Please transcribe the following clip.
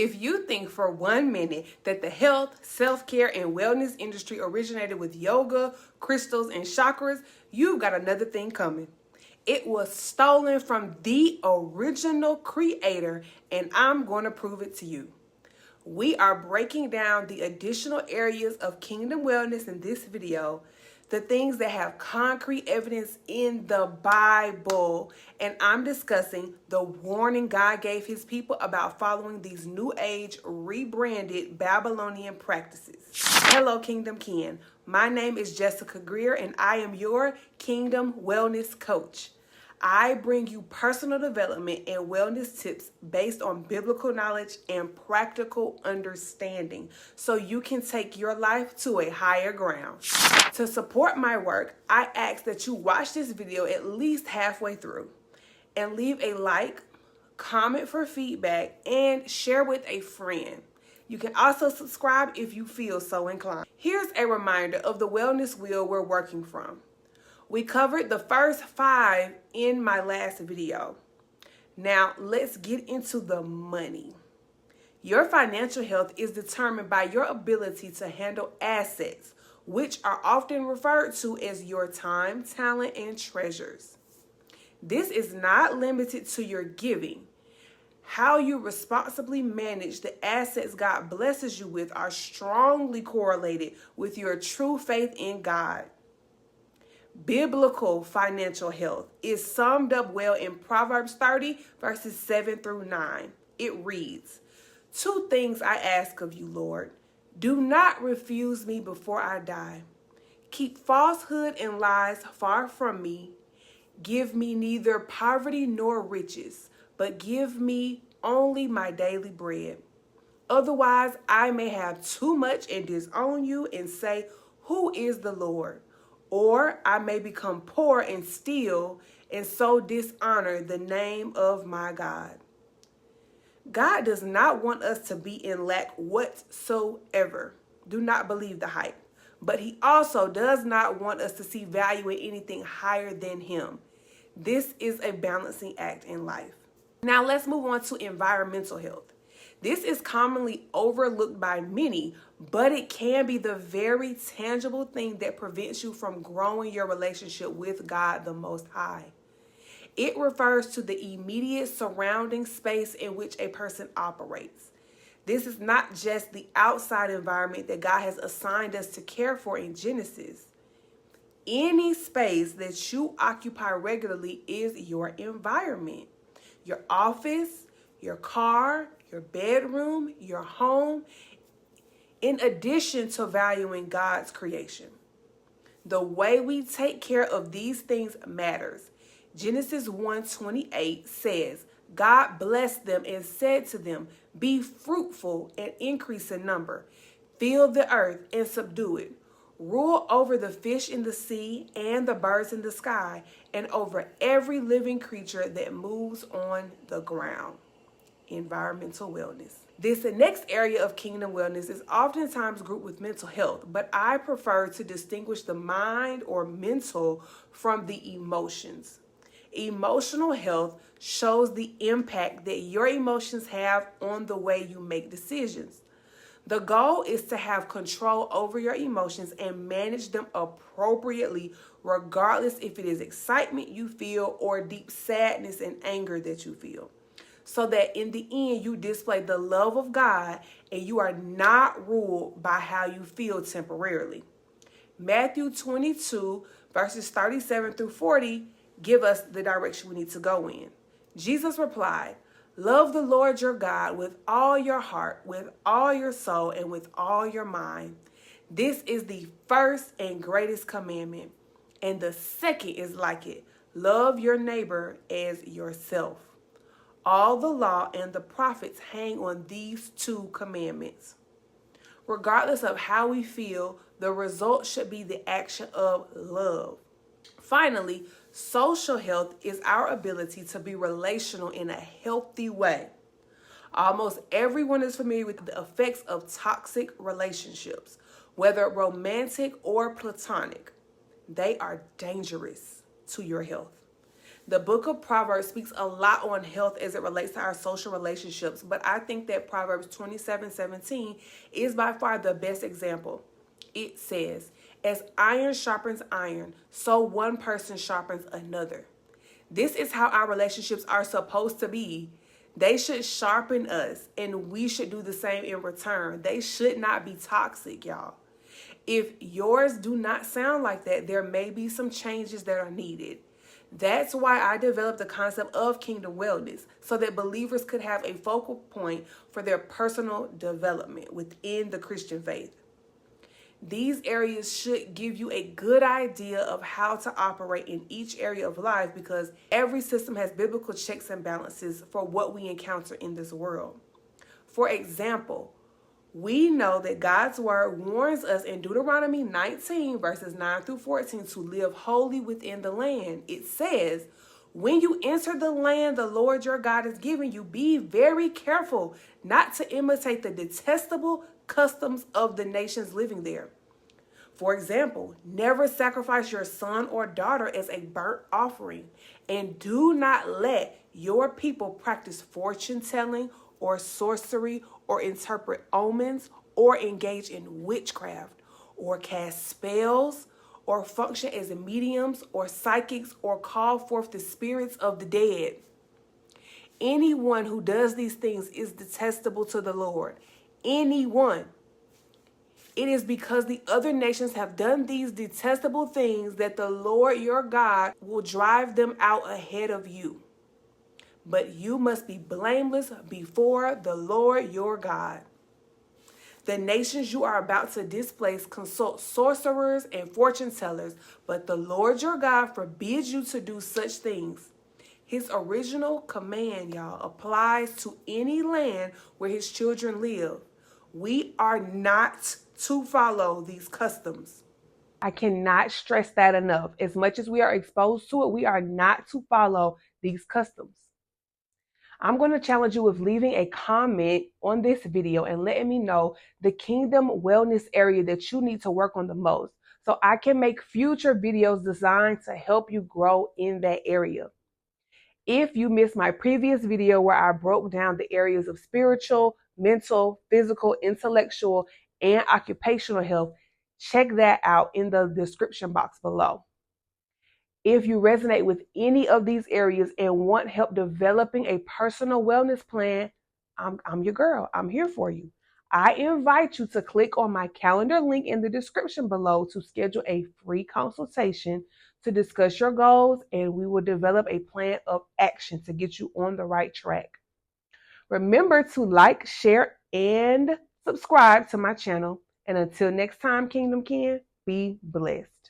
If you think for 1 minute that the health, self-care, and wellness industry originated with yoga, crystals, and chakras, you've got another thing coming. It was stolen from the original creator, and I'm going to prove it to you. We are breaking down the additional areas of kingdom wellness in this video, the things that have concrete evidence in the Bible, and I'm discussing the warning God gave his people about following these new age rebranded Babylonian practices. Hello, Kingdom Kin. My name is Jessica Greer, and I am your Kingdom Wellness Coach. I bring you personal development and wellness tips based on biblical knowledge and practical understanding so you can take your life to a higher ground. To support my work, I ask that you watch this video at least halfway through and leave a like, comment for feedback, and share with a friend. You can also subscribe if you feel so inclined. Here's a reminder of the wellness wheel we're working from. We covered the first 5 in my last video. Now let's get into the money. Your financial health is determined by your ability to handle assets, which are often referred to as your time, talent, and treasures. This is not limited to your giving. How you responsibly manage the assets God blesses you with are strongly correlated with your true faith in God. Biblical financial health is summed up well in Proverbs 30, verses 7 through 9. It reads, "2 things I ask of you, Lord. Do not refuse me before I die. Keep falsehood and lies far from me. Give me neither poverty nor riches, but give me only my daily bread. Otherwise, I may have too much and disown you and say, 'Who is the Lord?' Or I may become poor and steal and so dishonor the name of my God." God does not want us to be in lack whatsoever. Do not believe the hype. But he also does not want us to see value in anything higher than him. This is a balancing act in life. Now let's move on to environmental health. This is commonly overlooked by many, but it can be the very tangible thing that prevents you from growing your relationship with God the Most High. It refers to the immediate surrounding space in which a person operates. This is not just the outside environment that God has assigned us to care for in Genesis. Any space that you occupy regularly is your environment. Your office, your car, your bedroom, your home, in addition to valuing God's creation. The way we take care of these things matters. Genesis 1:28 says, God blessed them and said to them, "Be fruitful and increase in number. Fill the earth and subdue it. Rule over the fish in the sea and the birds in the sky, and over every living creature that moves on the ground." Environmental wellness. This next area of kingdom wellness is oftentimes grouped with mental health, but I prefer to distinguish the mind or mental from the emotions. Emotional health shows the impact that your emotions have on the way you make decisions. The goal is to have control over your emotions and manage them appropriately, regardless if it is excitement you feel or deep sadness and anger that you feel, so that in the end you display the love of God and you are not ruled by how you feel temporarily. Matthew 22 verses 37 through 40 give us the direction we need to go in. Jesus replied, "Love the Lord your God with all your heart, with all your soul, and with all your mind. This is the first and greatest commandment. And the second is like it. Love your neighbor as yourself. All the law and the prophets hang on these 2 commandments." Regardless of how we feel, the result should be the action of love. Finally, social health is our ability to be relational in a healthy way. Almost everyone is familiar with the effects of toxic relationships, whether romantic or platonic. They are dangerous to your health. The book of Proverbs speaks a lot on health as it relates to our social relationships, but I think that Proverbs 27:17 is by far the best example. It says, as iron sharpens iron, so one person sharpens another. This is how our relationships are supposed to be. They should sharpen us, and we should do the same in return. They should not be toxic, y'all. If yours do not sound like that, there may be some changes that are needed. That's why I developed the concept of kingdom wellness, so that believers could have a focal point for their personal development within the Christian faith. These areas should give you a good idea of how to operate in each area of life, because every system has biblical checks and balances for what we encounter in this world. For example, we know that God's word warns us in Deuteronomy 19 verses 9 through 14 to live holy within the land. It says, when you enter the land the Lord your God is giving you, be very careful not to imitate the detestable customs of the nations living there. For example, never sacrifice your son or daughter as a burnt offering, and do not let your people practice fortune telling or sorcery or interpret omens or engage in witchcraft or cast spells or function as mediums or psychics or call forth the spirits of the dead. Anyone who does these things is detestable to the Lord. Anyone. It is because the other nations have done these detestable things that the Lord your God will drive them out ahead of you. But you must be blameless before the Lord your God. The nations you are about to displace consult sorcerers and fortune tellers, but the Lord your God forbids you to do such things. His original command, y'all, applies to any land where his children live. We are not to follow these customs. I cannot stress that enough. As much as we are exposed to it, we are not to follow these customs. I'm going to challenge you with leaving a comment on this video and letting me know the kingdom wellness area that you need to work on the most, so I can make future videos designed to help you grow in that area. If you missed my previous video where I broke down the areas of spiritual, mental, physical, intellectual, and occupational health, check that out in the description box below. If you resonate with any of these areas and want help developing a personal wellness plan, I'm your girl. I'm here for you. I invite you to click on my calendar link in the description below to schedule a free consultation to discuss your goals, and we will develop a plan of action to get you on the right track. Remember to like, share, and subscribe to my channel. And until next time, Kingdom Kin, be blessed.